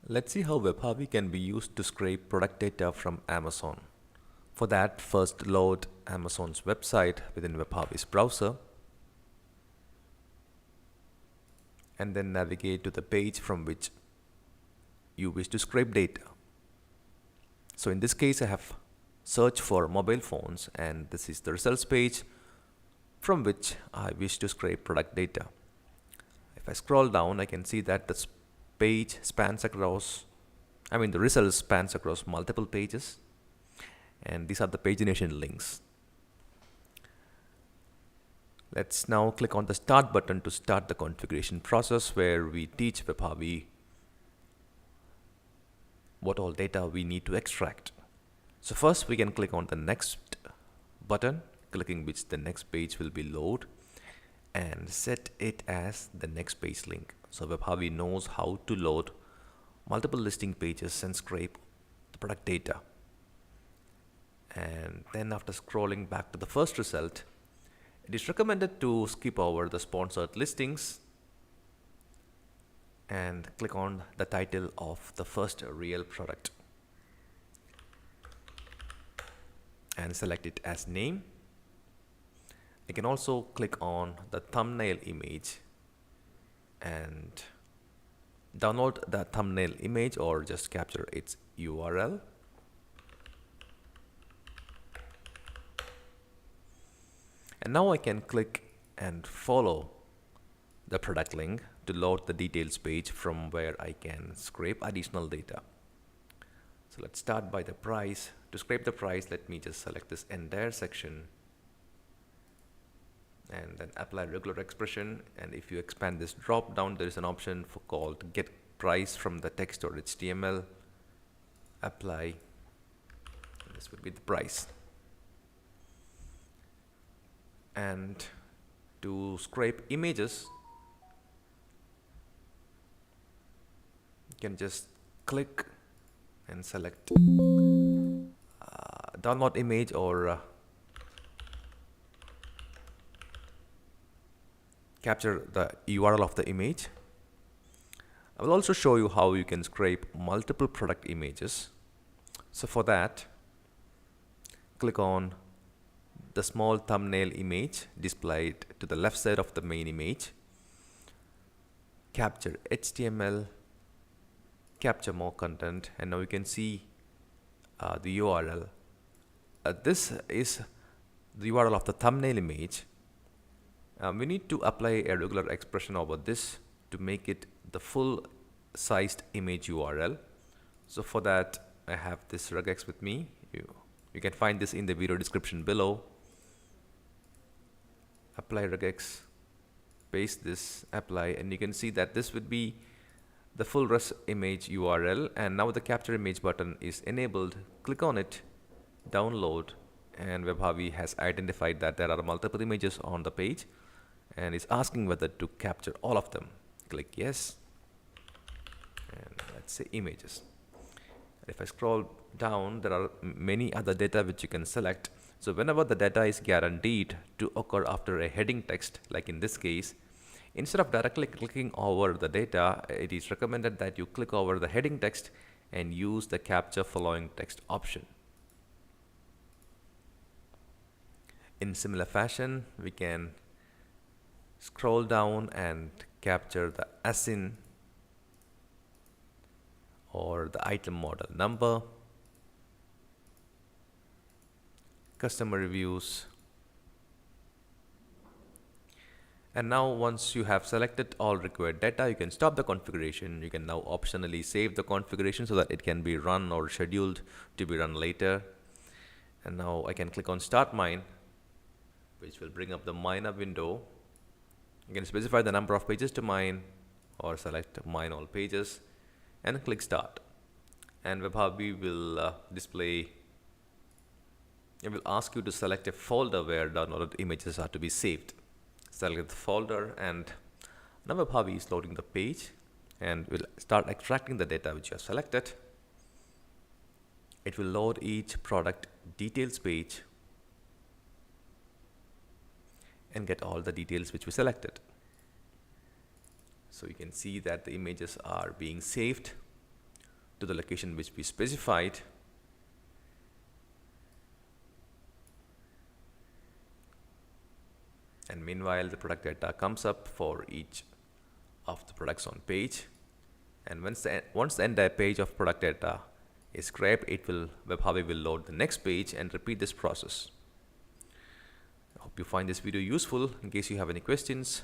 Let's see how WebHarvy can be used to scrape product data from Amazon. For that, first load Amazon's website within WebHarvy's browser and then navigate to the page from which you wish to scrape data. So in this case, I have searched for mobile phones and this is the results page from which I wish to scrape product data. If I scroll down, I can see that this page spans across, the results spans across multiple pages, and these are the pagination links. Let's now click on the start button to start the configuration process where we teach WebHarvy what all data we need to extract. So first we can click on the next button, clicking which the next page will be loaded, and set it as the next page link. So WebHarvy knows how to load multiple listing pages and scrape the product data. And then after scrolling back to the first result, it is recommended to skip over the sponsored listings and click on the title of the first real product and select it as name. I can also click on the thumbnail image and download the thumbnail image or just capture its URL. And now I can click and follow the product link to load the details page from where I can scrape additional data. So let's start by the price. To scrape the price, let me just select this entire section and then apply regular expression. And if you expand this drop down, there is an option for called get price from the text or HTML. Apply. This would be the price. And to scrape images, you can just click and select download image or capture the URL of the image. I will also show you how you can scrape multiple product images. So for that, click on the small thumbnail image displayed to the left side of the main image. Capture HTML, capture more content, and now you can see the URL. This is the URL of the thumbnail image. We need to apply a regular expression over this to make it the full sized image URL. So for that, I have this RegEx with me. You can find this in the video description below. Apply RegEx, paste this, apply, and you can see that this would be the full res image URL. And now the capture image button is enabled. Click on it, download, and WebHarvy has identified that there are multiple images on the page and is asking whether to capture all of them. Click yes, and let's say images. If I scroll down, there are many other data which you can select. So whenever the data is guaranteed to occur after a heading text, like in this case, instead of directly clicking over the data, it is recommended that you click over the heading text and use the capture following text option. In similar fashion, we can scroll down and capture the ASIN or the item model number, customer reviews. And now once you have selected all required data, you can stop the configuration. You can now optionally save the configuration so that it can be run or scheduled to be run later. And now I can click on Start Mine, which will bring up the miner window. You can specify the number of pages to mine or select mine all pages and click Start. And WebHarvy will display. It will ask you to select a folder where downloaded images are to be saved. Select the folder, and now WebHarvy is loading the page and will start extracting the data which you have selected. It will load each product details page and get all the details which we selected. So you can see that the images are being saved to the location which we specified. And meanwhile, the product data comes up for each of the products on page. And once the entire page of product data is scraped, WebHarvy will load the next page and repeat this process. I hope you find this video useful. In case you have any questions,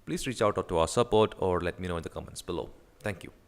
please reach out to our support or let me know in the comments below. Thank you.